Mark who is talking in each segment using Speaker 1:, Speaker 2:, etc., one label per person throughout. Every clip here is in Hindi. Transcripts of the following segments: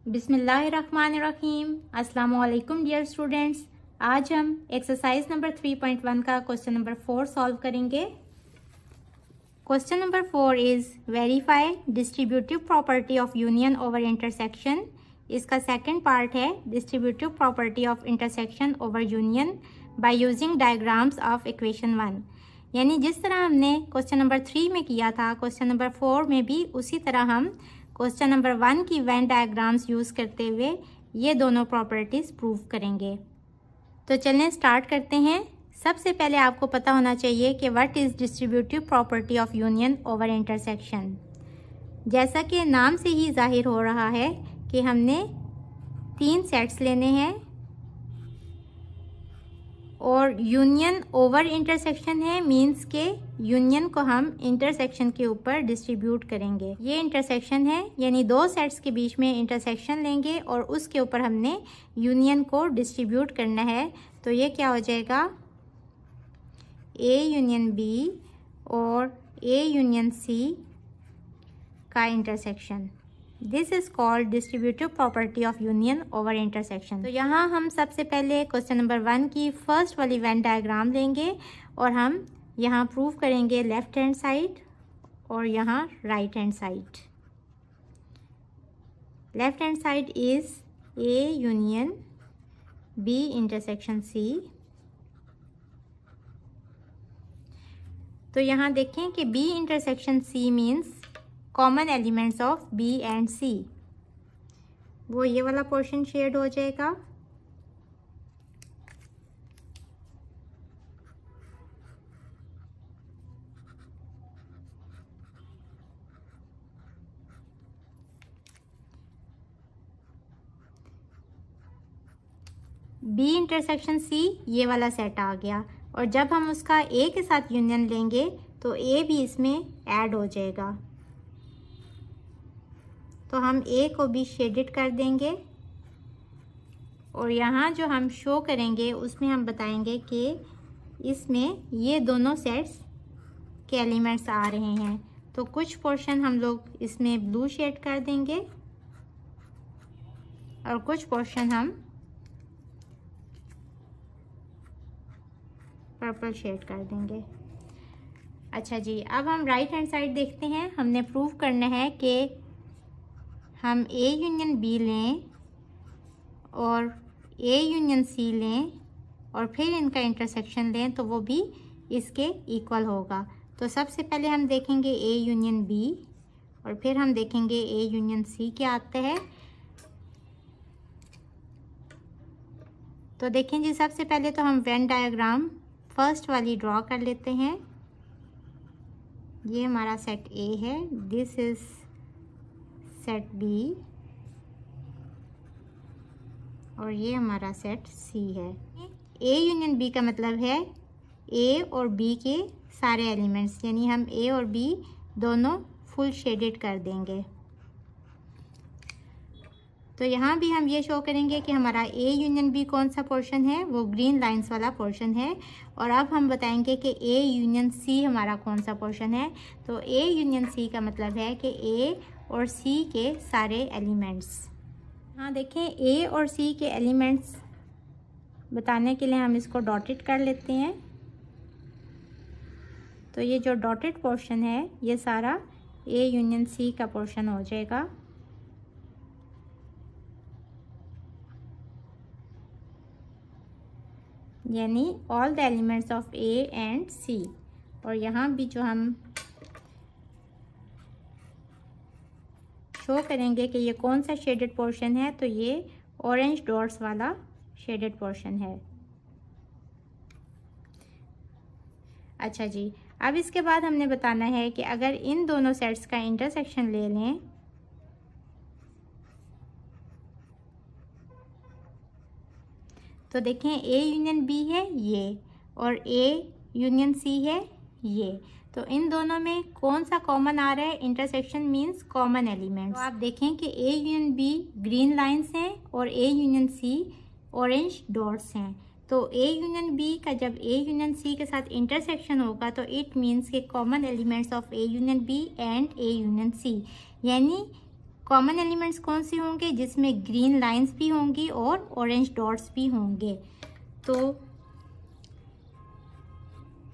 Speaker 1: बिस्मिल्लाहिर्रहमानिर्रहीम। अस्सलाम वालेकुम डियर स्टूडेंट्स। आज हम एक्सरसाइज नंबर 3.1 का क्वेश्चन नंबर 4 सॉल्व करेंगे। Question number 4 is verify distributive property of union over intersection. इसका सेकंड पार्ट है distributive property of intersection over union by using diagrams of equation 1। यानी जिस तरह हमने क्वेश्चन नंबर 3 में किया था, क्वेश्चन नंबर 4 में भी उसी तरह हम क्वेश्चन नंबर 1 की वेन डायग्राम्स यूज़ करते हुए ये दोनों प्रॉपर्टीज़ प्रूव करेंगे। तो चलें स्टार्ट करते हैं। सबसे पहले आपको पता होना चाहिए कि what is distributive property of union over intersection. जैसा कि नाम से ही जाहिर हो रहा है कि हमने 3 सेट्स लेने हैं और यूनियन ओवर इंटरसेक्शन है, मींस के यूनियन को हम इंटरसेक्शन के ऊपर डिस्ट्रीब्यूट करेंगे। ये इंटरसेक्शन है, यानी 2 सेट्स के बीच में इंटरसेक्शन लेंगे और उसके ऊपर हमने यूनियन को डिस्ट्रीब्यूट करना है। तो ये क्या हो जाएगा, ए यूनियन बी और ए यूनियन सी का intersection. This is called distributive property of union over intersection. तो यहाँ हम सबसे पहले क्वेश्चन नंबर 1 की फर्स्ट वाली वेन डायग्राम लेंगे और हम यहाँ प्रूव करेंगे लेफ्ट हैंड साइड और यहाँ right hand side. Left hand side is A union B intersection C. तो यहाँ देखें कि B intersection C means common elements of B and C. वो ये वाला पोर्शन शेड हो जाएगा। बी इंटरसेक्शन सी ये वाला सेट आ गया और जब हम उसका ए के साथ यूनियन लेंगे तो ए भी इसमें ऐड हो जाएगा। तो हम ए को भी शेडेड कर देंगे और यहाँ जो हम शो करेंगे उसमें हम बताएंगे कि इसमें ये दोनों सेट्स के एलिमेंट्स आ रहे हैं। तो कुछ पोर्शन हम लोग इसमें ब्लू शेड कर देंगे और कुछ पोर्शन हम पर्पल शेड कर देंगे। अच्छा जी, अब हम राइट हैंड साइड देखते हैं। हमने प्रूव करना है कि हम ए यूनियन बी लें और ए यूनियन सी लें और फिर इनका इंटरसेक्शन लें तो वो भी इसके इक्वल होगा। तो सबसे पहले हम देखेंगे ए यूनियन बी और फिर हम देखेंगे ए यूनियन सी क्या आता है। तो देखें जी, सबसे पहले तो हम वेन डायग्राम फर्स्ट वाली ड्रॉ कर लेते हैं। ये हमारा सेट ए है, दिस इज सेट बी और ये हमारा सेट सी है। ए यूनियन बी का मतलब है ए और बी के सारे एलिमेंट्स, यानी हम ए और बी दोनों फुल शेडेड कर देंगे। तो यहाँ भी हम ये शो करेंगे कि हमारा ए यूनियन बी कौन सा पोर्शन है, वो ग्रीन लाइंस वाला पोर्शन है। और अब हम बताएंगे कि ए यूनियन सी हमारा कौन सा पोर्शन है। तो ए यूनियन सी का मतलब है कि ए और सी के सारे एलिमेंट्स। हाँ देखें, ए और सी के एलिमेंट्स बताने के लिए हम इसको डॉटेड कर लेते हैं। तो ये जो डॉटेड पोर्शन है ये सारा ए यूनियन सी का पोर्शन हो जाएगा। यानी all the elements of A and C. और यहाँ भी जो हम शो करेंगे कि ये कौन सा शेडेड पोर्शन है, तो ये ऑरेंज डॉट्स वाला शेडेड पोर्शन है। अच्छा जी, अब इसके बाद हमने बताना है कि अगर इन दोनों सेट्स का इंटरसेक्शन ले लें तो देखें ए यूनियन बी है ये और ए यूनियन सी है ये। तो इन दोनों में कौन सा कॉमन आ रहा है, इंटरसेक्शन मींस कॉमन एलिमेंट्स। तो आप देखें कि A union B green lines हैं और A union C orange dots हैं। तो ए यूनियन बी का जब ए यूनियन सी के साथ इंटरसेक्शन होगा तो इट मीन्स के common elements of A union B and A union C, यानी कॉमन एलिमेंट्स कौन से होंगे? जिसमें ग्रीन लाइंस भी होंगी और ऑरेंज डॉट्स भी होंगे। तो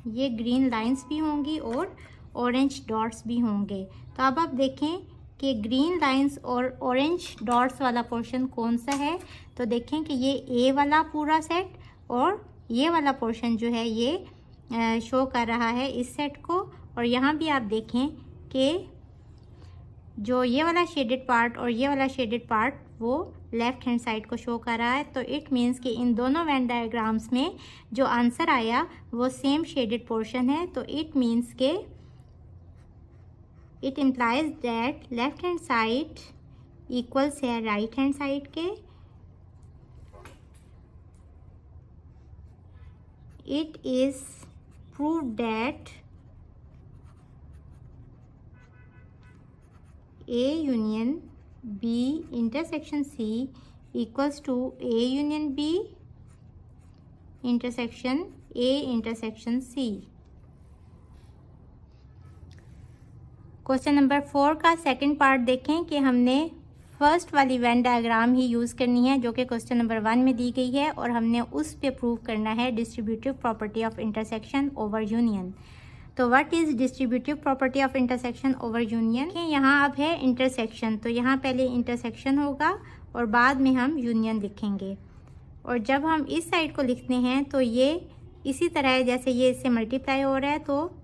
Speaker 1: ये ग्रीन लाइंस भी होंगी और ऑरेंज डॉट्स भी होंगे। तो अब आप देखें कि ग्रीन लाइंस और ऑरेंज डॉट्स वाला पोर्शन कौन सा है। तो देखें कि ये ए वाला पूरा सेट और ये वाला पोर्शन जो है ये शो कर रहा है इस सेट को। और यहाँ भी आप देखें कि जो ये वाला शेडेड पार्ट और ये वाला शेडेड पार्ट वो लेफ्ट हैंड साइड को शो कर रहा है। तो इट मीन्स कि इन दोनों वेन डायग्राम्स में जो आंसर आया वो सेम शेडेड पोर्शन है। तो इट मीन्स के it implies that left hand side equals है राइट हैंड साइड के। It is proved that A union B intersection C equals to A union B intersection A intersection C। Question number 4 का सेकंड पार्ट देखें कि हमने फर्स्ट वाली वेन डायग्राम ही यूज़ करनी है जो कि क्वेश्चन नंबर 1 में दी गई है और हमने उस पे प्रूव करना है distributive property of intersection over union. तो what is distributive property of intersection over union? यहाँ अब है इंटरसेक्शन, तो यहाँ पहले इंटरसेक्शन होगा और बाद में हम यूनियन लिखेंगे। और जब हम इस साइड को लिखते हैं तो ये इसी तरह है जैसे ये इससे मल्टीप्लाई हो रहा है, तो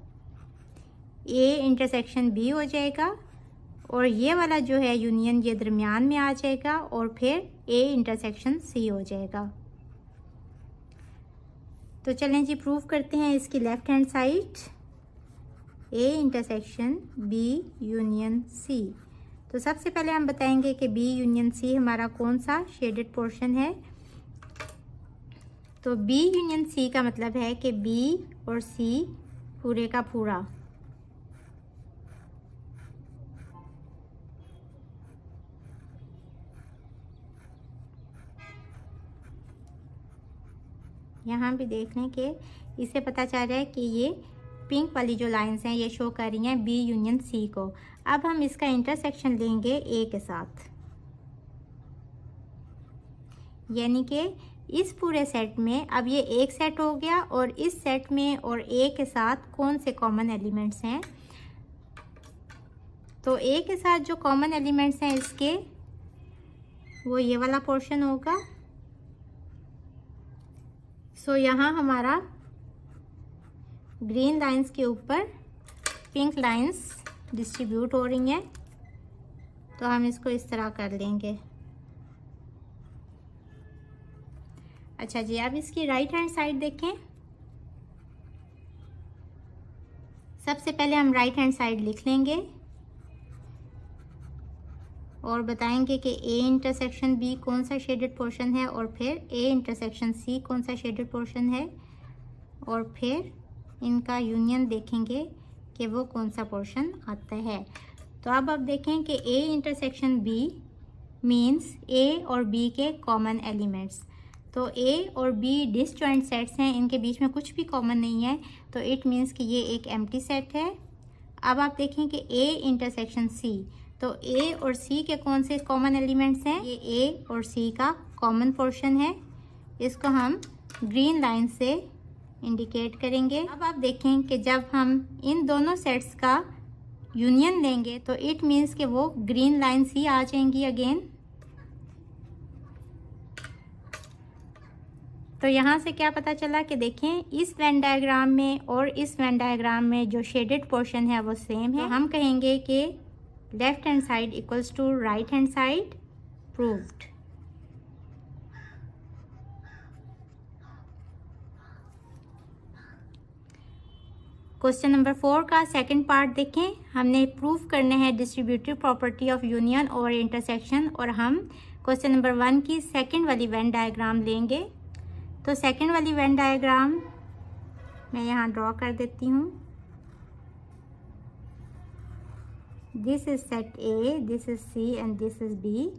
Speaker 1: ए इंटरसेक्शन बी हो जाएगा और ये वाला जो है यूनियन ये दरमियान में आ जाएगा और फिर ए इंटरसेक्शन सी हो जाएगा। तो चलें जी प्रूव करते हैं इसकी left hand side A intersection B union C। तो सबसे पहले हम बताएंगे कि B यूनियन C हमारा कौन सा शेडेड पोर्शन है। तो B यूनियन C का मतलब है कि B और C पूरे का पूरा यहाँ भी देख लें कि इससे पता चल रहा है कि ये पिंक वाली जो लाइंस हैं ये शो कर रही हैं बी यूनियन सी को। अब हम इसका इंटरसेक्शन लेंगे ए के साथ, यानी कि इस पूरे सेट में अब ये एक सेट हो गया और इस सेट में और ए के साथ कौन से कॉमन एलिमेंट्स हैं। तो ए के साथ जो कॉमन एलिमेंट्स हैं इसके वो ये वाला पोर्शन होगा। सो यहाँ हमारा ग्रीन लाइंस के ऊपर पिंक लाइंस डिस्ट्रीब्यूट हो रही हैं, तो हम इसको इस तरह कर लेंगे। अच्छा जी, अब इसकी राइट हैंड साइड देखें। सबसे पहले हम राइट हैंड साइड लिख लेंगे और बताएंगे कि ए इंटरसेक्शन बी कौन सा शेडेड पोर्शन है और फिर ए इंटरसेक्शन सी कौन सा शेडेड पोर्शन है और फिर इनका यूनियन देखेंगे कि वो कौन सा पोर्शन आता है। तो अब आप देखें कि ए इंटरसेक्शन बी मीन्स ए और बी के कॉमन एलिमेंट्स। तो ए और बी डिसजॉइंट सेट्स हैं, इनके बीच में कुछ भी कॉमन नहीं है, तो इट मीन्स कि ये एक एम्प्टी सेट है। अब आप देखें कि ए इंटरसेक्शन सी, तो ए और सी के कौन से कॉमन एलिमेंट्स हैं? ये ए और सी का कॉमन पोर्शन है, इसको हम ग्रीन लाइन से इंडिकेट करेंगे। अब आप देखें कि जब हम इन दोनों सेट्स का यूनियन लेंगे तो इट मीन्स कि वो ग्रीन लाइन्स ही आ जाएंगी अगेन। तो यहाँ से क्या पता चला कि देखें इस वेन डायग्राम में और इस वेन डायग्राम में जो शेडेड पोर्शन है वो सेम है। तो हम कहेंगे कि left hand side equals to right hand side, proved. Question number 4 का सेकंड पार्ट देखें। हमने प्रूव करने हैं डिस्ट्रीब्यूटिव प्रॉपर्टी ऑफ यूनियन और इंटरसेक्शन और हम क्वेश्चन नंबर 1 की सेकंड वाली वेन डायग्राम लेंगे। तो सेकंड वाली वेन डायग्राम मैं यहाँ ड्रॉ कर देती हूँ। This is set A, this is C and this is B.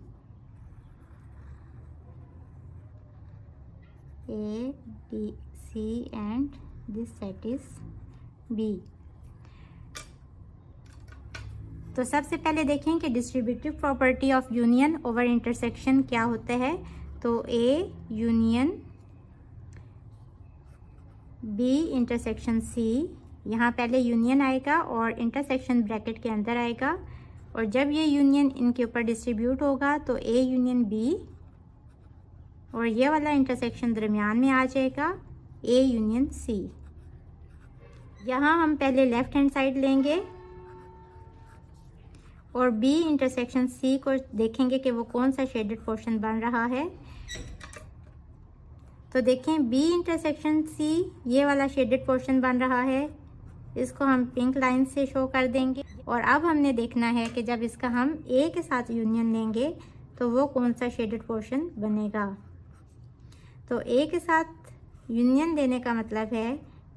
Speaker 1: A, B, C and this set is B. तो सबसे पहले देखें कि distributive property of union over intersection क्या होता है। तो A union B intersection C, यहाँ पहले यूनियन आएगा और इंटरसेक्शन ब्रैकेट के अंदर आएगा, और जब ये यूनियन इनके ऊपर डिस्ट्रीब्यूट होगा तो ए यूनियन बी, और ये वाला इंटरसेक्शन दरमियान में आ जाएगा ए यूनियन सी। यहाँ हम पहले लेफ्ट हैंड साइड लेंगे और बी इंटरसेक्शन सी को देखेंगे कि वो कौन सा शेडेड पोर्शन बन रहा है। तो देखें बी इंटरसेक्शन सी ये वाला शेडेड पोर्शन बन रहा है, इसको हम पिंक लाइन से शो कर देंगे। और अब हमने देखना है कि जब इसका हम ए के साथ यूनियन लेंगे तो वो कौन सा शेडेड पोर्शन बनेगा। तो ए के साथ यूनियन लेने का मतलब है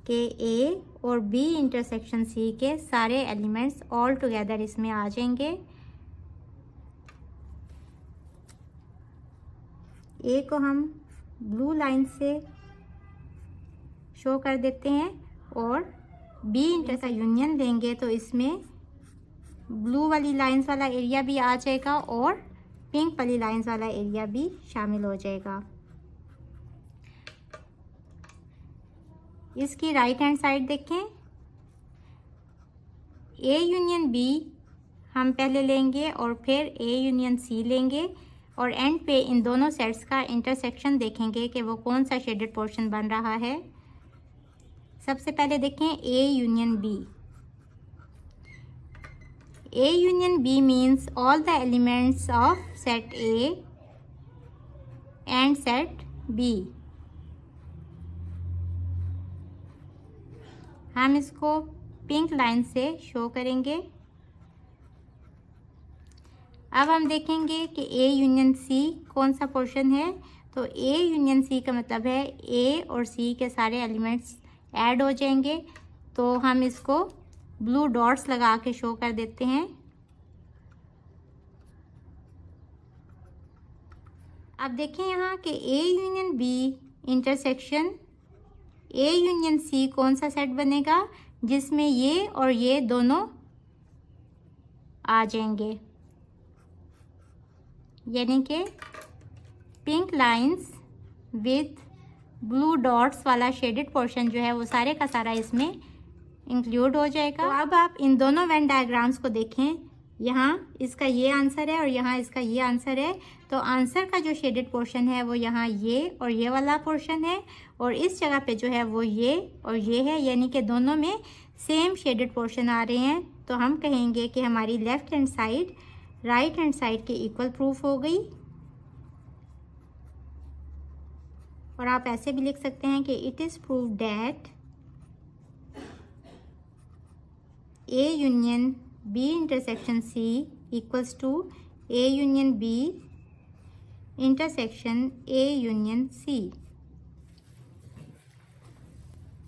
Speaker 1: कि ए और बी इंटरसेक्शन सी के सारे एलिमेंट्स ऑल टुगेदर इसमें आ जाएंगे। ए को हम ब्लू लाइन से शो कर देते हैं और बी इंटर का यूनियन लेंगे तो इसमें ब्लू वाली लाइंस वाला एरिया भी आ जाएगा और पिंक वाली लाइंस वाला एरिया भी शामिल हो जाएगा। इसकी राइट हैंड साइड देखें, ए यूनियन बी हम पहले लेंगे और फिर ए यूनियन सी लेंगे, और एंड पे इन दोनों सेट्स का इंटरसेक्शन देखेंगे कि वो कौन सा शेडेड पोर्शन बन रहा है। सबसे पहले देखें A union B. A union B means all the elements of set A and set B. हम इसको पिंक लाइन से शो करेंगे। अब हम देखेंगे कि ए यूनियन सी कौन सा पोर्शन है। तो ए यूनियन सी का मतलब है ए और सी के सारे एलिमेंट्स ऐड हो जाएंगे, तो हम इसको ब्लू डॉट्स लगा के शो कर देते हैं। अब देखें यहाँ कि A union B intersection A union C कौन सा सेट बनेगा जिसमें ये और ये दोनों आ जाएंगे, यानी कि pink lines with blue dots वाला शेडेड पोर्शन जो है वो सारे का सारा इसमें इंक्लूड हो जाएगा। तो अब आप इन दोनों वेन डायग्राम्स को देखें, यहाँ इसका ये आंसर है और यहाँ इसका ये आंसर है। तो आंसर का जो शेडेड पोर्शन है वो यहाँ ये और ये वाला पोर्शन है, और इस जगह पे जो है वो ये और ये है, यानी कि दोनों में सेम शेडेड पोर्शन आ रहे हैं। तो हम कहेंगे कि हमारी left hand side right hand side के इक्वल प्रूफ हो गई। और आप ऐसे भी लिख सकते हैं कि it is prove that A union B intersection C equals to A union B intersection A union C.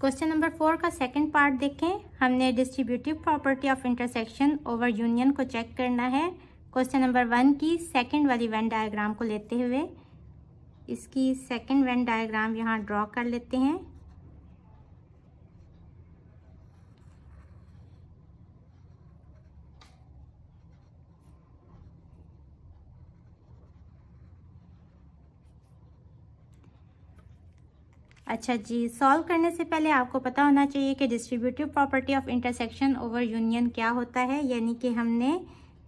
Speaker 1: Question number 4 का सेकंड पार्ट देखें। हमने distributive property of intersection over union को चेक करना है। क्वेश्चन नंबर 1 की सेकंड वाली वेन डायग्राम को लेते हुए इसकी सेकंड वेन डायग्राम यहाँ ड्रॉ कर लेते हैं। अच्छा जी, सॉल्व करने से पहले आपको पता होना चाहिए कि distributive property of intersection over union क्या होता है। यानी कि हमने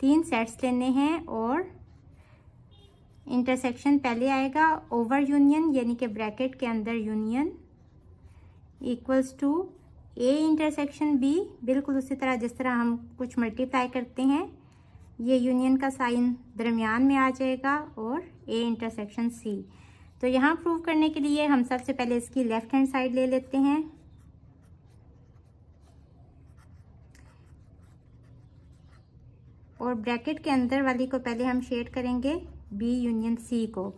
Speaker 1: 3 सेट्स लेने हैं और इंटरसेक्शन पहले आएगा ओवर यूनियन, यानी कि ब्रैकेट के अंदर union equals to A intersection B. बिल्कुल उसी तरह जिस तरह हम कुछ मल्टीप्लाई करते हैं, ये यूनियन का साइन दरमियान में आ जाएगा, और ए इंटरसेक्शन सी। तो यहाँ प्रूव करने के लिए हम सबसे पहले इसकी लेफ्ट हैंड साइड ले लेते हैं। और ब्रैकेट के अंदर वाली को पहले हम शेड करेंगे बी यूनियन सी को।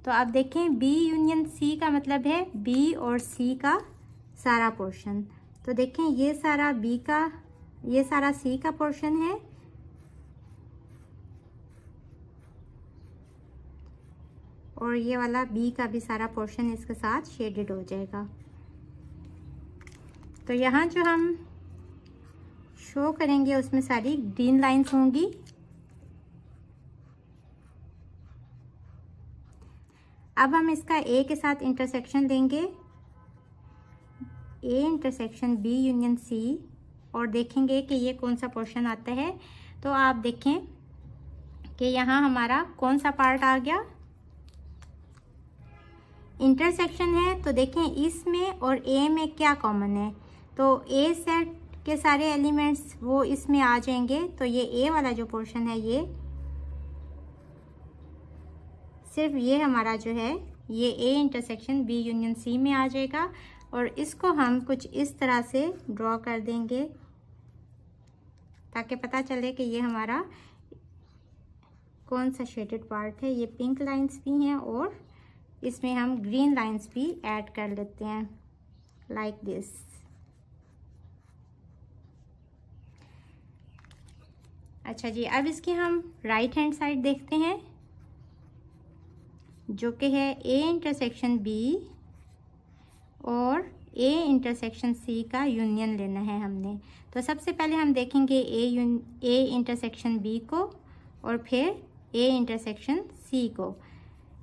Speaker 1: तो अब देखें बी यूनियन सी का मतलब है बी और सी का सारा पोर्शन। तो देखें ये सारा बी का, ये सारा सी का पोर्शन है, और ये वाला बी का भी सारा पोर्शन इसके साथ शेडेड हो जाएगा। तो यहाँ जो हम शो करेंगे उसमें सारी ग्रीन लाइंस होंगी। अब हम इसका ए के साथ इंटरसेक्शन लेंगे, A intersection B union C, और देखेंगे कि ये कौन सा पोर्शन आता है। तो आप देखें कि यहाँ हमारा कौन सा पार्ट आ गया, इंटरसेक्शन है। तो देखें इसमें और ए में क्या कॉमन है, तो ए सेट के सारे एलिमेंट्स वो इसमें आ जाएंगे। तो ये ए वाला जो पोर्शन है, ये सिर्फ ये हमारा जो है ये A intersection B union C में आ जाएगा। और इसको हम कुछ इस तरह से ड्रॉ कर देंगे ताकि पता चले कि ये हमारा कौन सा शेडेड पार्ट है। ये पिंक लाइंस भी हैं और इसमें हम ग्रीन लाइंस भी ऐड कर लेते हैं लाइक दिस। अच्छा जी, अब इसकी हम राइट हैंड साइड देखते हैं जो कि है ए इंटरसेक्शन बी और ए इंटरसेक्शन सी का यूनियन लेना है हमने। तो सबसे पहले हम देखेंगे ए इंटरसेक्शन बी को और फिर ए इंटरसेक्शन सी को।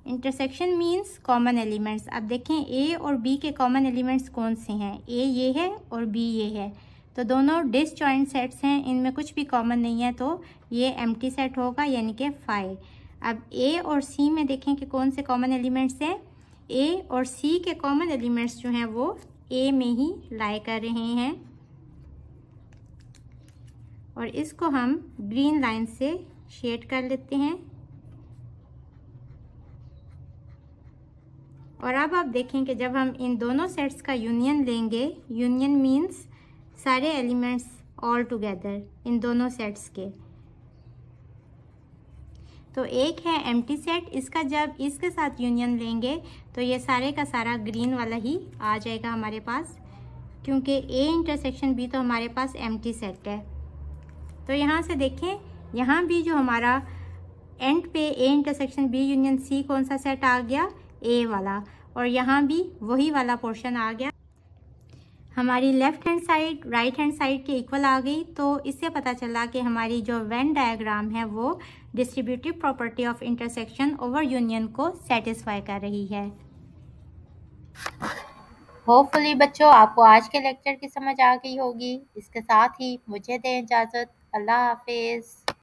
Speaker 1: Intersection means common elements. अब देखें ए और बी के कॉमन एलिमेंट्स कौन से हैं, ए ये है और बी ये है, तो दोनों डिसजॉइंट सेट्स हैं, इनमें कुछ भी कॉमन नहीं है, तो ये एम्प्टी सेट होगा यानी कि 5। अब ए और सी में देखें कि कौन से कॉमन एलिमेंट्स हैं। ए और सी के कॉमन एलिमेंट्स जो हैं वो ए में ही लाई कर रहे हैं और इसको हम ग्रीन लाइन से शेड कर लेते हैं। और अब आप देखें कि जब हम इन दोनों सेट्स का यूनियन लेंगे, यूनियन मीन्स सारे एलिमेंट्स ऑल टुगेदर इन दोनों सेट्स के, तो एक है एम्प्टी सेट, इसका जब इसके साथ यूनियन लेंगे तो ये सारे का सारा ग्रीन वाला ही आ जाएगा हमारे पास, क्योंकि ए इंटरसेक्शन बी तो हमारे पास एम्प्टी सेट है। तो यहाँ से देखें, यहाँ भी जो हमारा एंड पे A intersection B union C कौन सा सेट आ गया, ए वाला, और यहाँ भी वही वाला पोर्शन आ गया। हमारी left hand side right hand side के इक्वल आ गई। तो इससे पता चला कि हमारी जो वेन डायग्राम है वो distributive property of intersection over union को सेटिस्फाई कर रही है। होपफुली बच्चों आपको आज के लेक्चर की समझ आ गई होगी। इसके साथ ही मुझे दें इजाज़त। अल्लाह हाफिज़।